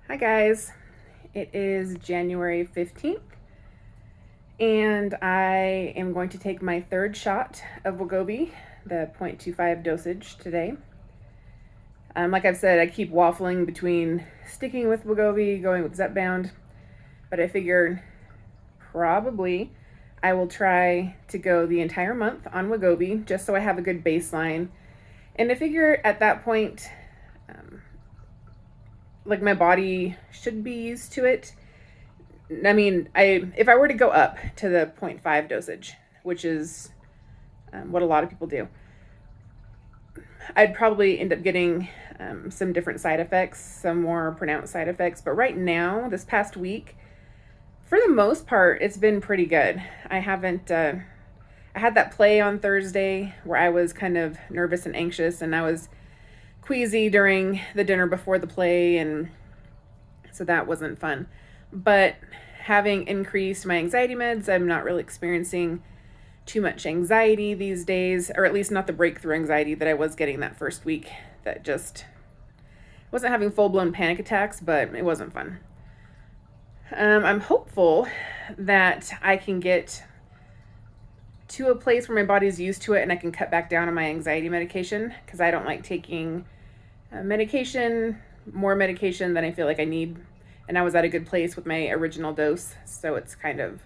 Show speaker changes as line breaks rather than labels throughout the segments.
Hi guys, it is January 15th and I am going to take my third shot of Wegovy, the 0.25 dosage today. Like I've said, I keep waffling between sticking with Wegovy, going with Zepbound, but I figured probably I will try to go the entire month on Wegovy just so I have a good baseline. And I figure at that point, like my body should be used to it. I mean, if I were to go up to the 0.5 dosage, which is what a lot of people do, I'd probably end up getting some different side effects, some more pronounced side effects. But right now, this past week, for the most part, it's been pretty good. I haven't, I had that play on Thursday where I was kind of nervous and anxious, and I was queasy during the dinner before the play, and so that wasn't fun. But having increased my anxiety meds, I'm not really experiencing too much anxiety these days, or at least not the breakthrough anxiety that I was getting that first week. That just wasn't having full-blown panic attacks, but it wasn't fun. I'm hopeful that I can get to a place where my body's used to it and I can cut back down on my anxiety medication, because I don't like taking more medication than I feel like I need. And I was at a good place with my original dose, so it's kind of,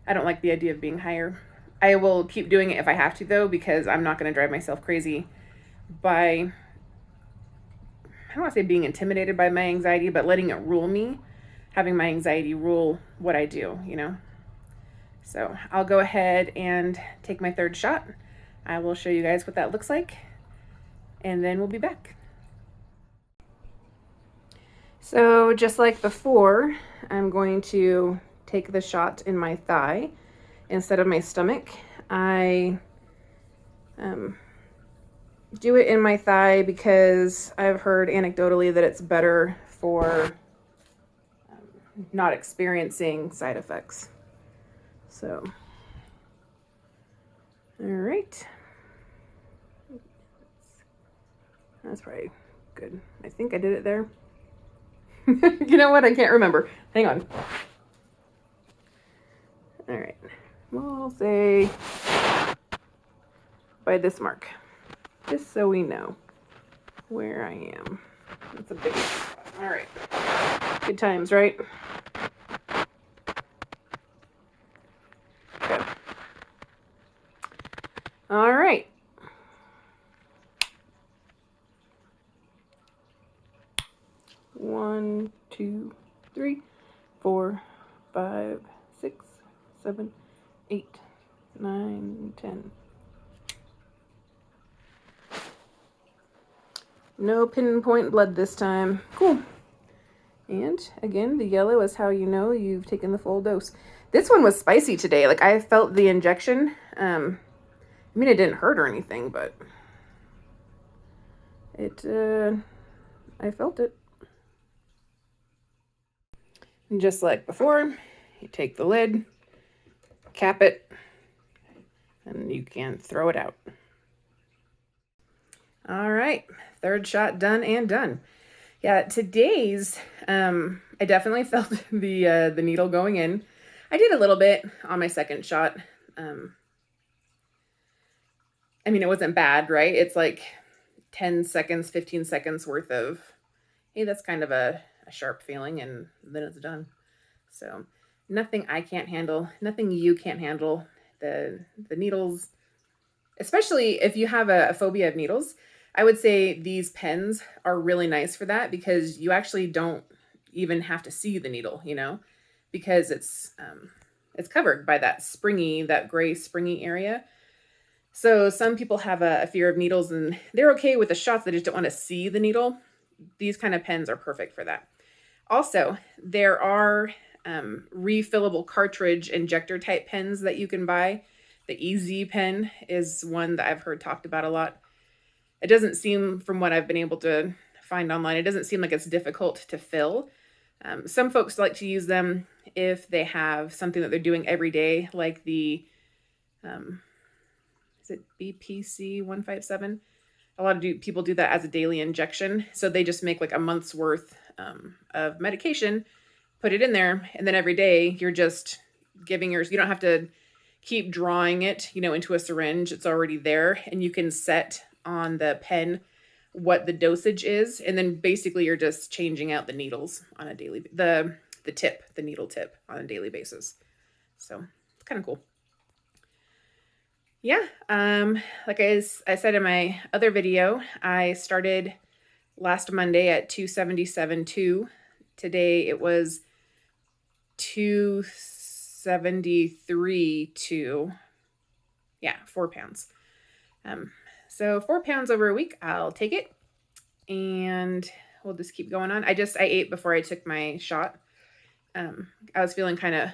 I don't like the idea of being higher. I will keep doing it if I have to, though, because I'm not going to drive myself crazy by, I don't want to say being intimidated by my anxiety, but letting it rule me, having my anxiety rule what I do, you know? So I'll go ahead and take my third shot. I will show you guys what that looks like, and then we'll be back. So just like before, I'm going to take the shot in my thigh instead of my stomach. I do it in my thigh because I've heard anecdotally that it's better for not experiencing side effects. So, all right. That's probably good. I think I did it there. You know what? I can't remember. Hang on. All right. We'll say by this mark, just so we know where I am. That's a big spot. All right. Good times, right? Okay. All right. One, 2, 3, 4, 5, 6, 7, 8, 9, 10. No pinpoint blood this time. Cool. And again, the yellow is how you know you've taken the full dose. This one was spicy today. Like, I felt the injection. I mean, it didn't hurt or anything, but I felt it. And just like before, you take the lid, cap it, and you can throw it out. All right, third shot done and done. Yeah, today's, I definitely felt the needle going in. I did a little bit on my second shot. I mean, it wasn't bad, right? It's like 10 seconds, 15 seconds worth of, hey, that's kind of a sharp feeling, and then it's done. So nothing I can't handle, nothing you can't handle. The needles, especially if you have a phobia of needles, I would say these pens are really nice for that, because you actually don't even have to see the needle, you know, because it's covered by that gray springy area. So some people have a fear of needles and they're okay with the shots. They just don't want to see the needle. These kind of pens are perfect for that. Also, there are refillable cartridge injector type pens that you can buy. The EZ pen is one that I've heard talked about a lot. It doesn't seem, from what I've been able to find online, it doesn't seem like it's difficult to fill. Some folks like to use them if they have something that they're doing every day, like the, is it BPC 157? A lot of people do that as a daily injection. So they just make like a month's worth of medication, put it in there, and then every day you're just giving yours. You don't have to keep drawing it, into a syringe. It's already there, and you can set on the pen what the dosage is, and then basically you're just changing out the needles on a daily the needle tip on a daily basis. So it's kind of cool. Yeah. Like I said in my other video, I started last Monday at 277.2. Today it was 273.2. Yeah, 4 pounds. So 4 pounds over a week, I'll take it. And we'll just keep going on. I ate before I took my shot. I was feeling kind of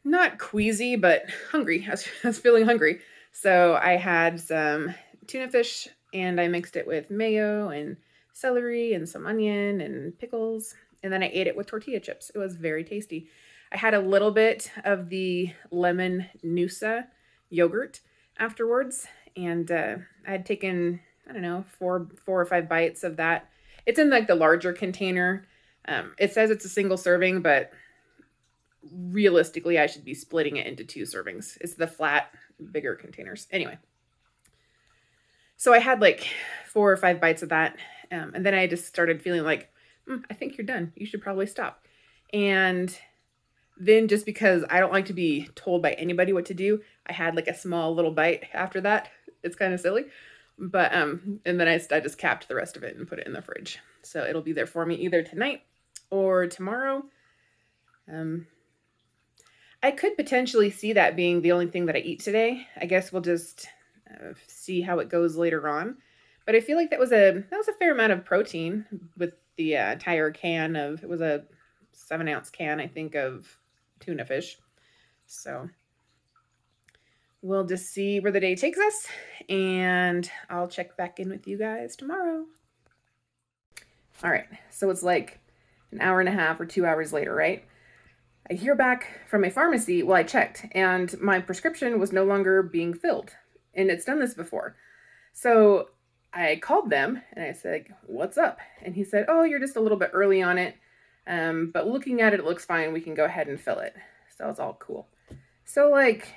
not queasy, but hungry. I was feeling hungry. So I had some tuna fish and I mixed it with mayo and celery and some onion and pickles. And then I ate it with tortilla chips. It was very tasty. I had a little bit of the lemon Noosa yogurt afterwards. And I had taken, I don't know, four or five bites of that. It's in like the larger container. It says it's a single serving, but realistically, I should be splitting it into 2 servings. It's the flat, bigger containers. Anyway, so I had like 4 or 5 bites of that. And then I just started feeling like, I think you're done. You should probably stop. And then just because I don't like to be told by anybody what to do, I had like a small little bite after that. It's kind of silly. But, and then I just capped the rest of it and put it in the fridge. So it'll be there for me either tonight or tomorrow. I could potentially see that being the only thing that I eat today. I guess we'll just see how it goes later on. But I feel like that was a fair amount of protein with the entire can of, it was a 7-ounce can, I think, of tuna fish. So we'll just see where the day takes us, and I'll check back in with you guys tomorrow. All right, so it's like an hour and a half or 2 hours later, right? I hear back from my pharmacy. Well, I checked, and my prescription was no longer being filled, and it's done this before. So I called them, and I said, what's up? And he said, oh, you're just a little bit early on it, but looking at it, it looks fine. We can go ahead and fill it. So it's all cool. So like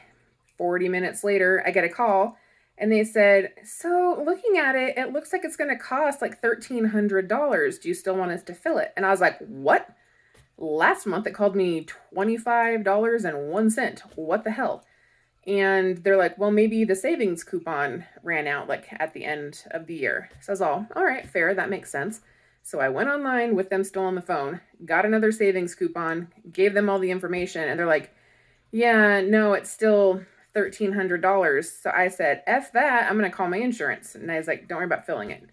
40 minutes later, I get a call, and they said, so looking at it, it looks like it's going to cost like $1,300. Do you still want us to fill it? And I was like, what? Last month, it called me $25.01. What the hell? And they're like, well, maybe the savings coupon ran out like at the end of the year. So I was all right, fair. That makes sense. So I went online with them still on the phone, got another savings coupon, gave them all the information, and they're like, yeah, no, it's still $1,300. So I said, F that, I'm going to call my insurance. And I was like, don't worry about filling it.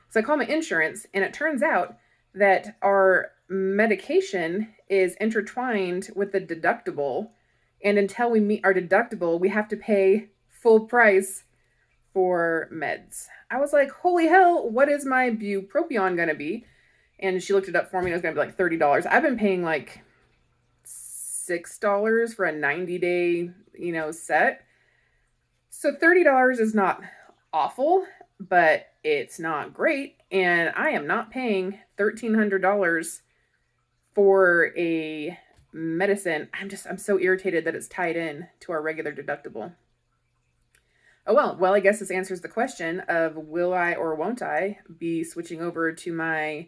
So I call my insurance, and it turns out that our medication is intertwined with the deductible. And until we meet our deductible, we have to pay full price for meds. I was like, holy hell, what is my bupropion going to be? And she looked it up for me. It was going to be like $30. I've been paying like $6 for a 90-day, set. So $30 is not awful, but it's not great. And I am not paying $1,300 for a medicine. I'm so irritated that it's tied in to our regular deductible. Oh, well, I guess this answers the question of will I or won't I be switching over to my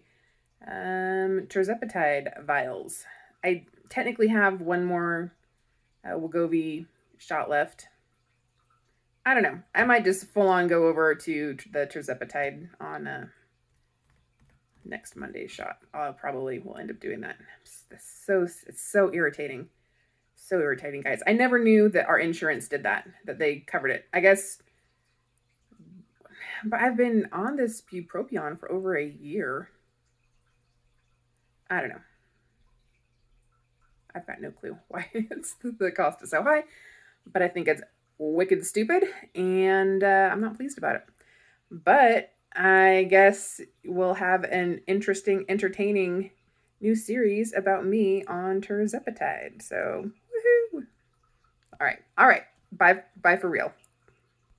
tirzepatide vials. I technically have one more Wegovy shot left. I don't know. I might just full on go over to the tirzepatide on next Monday's shot. I probably will end up doing that. It's so irritating. So irritating, guys. I never knew that our insurance did that they covered it. I guess, but I've been on this bupropion for over a year. I don't know. I've got no clue why the cost is so high, but I think it's wicked stupid, and I'm not pleased about it. But I guess we'll have an interesting, entertaining new series about me on tirzepatide. So, woohoo! All right. Bye for real.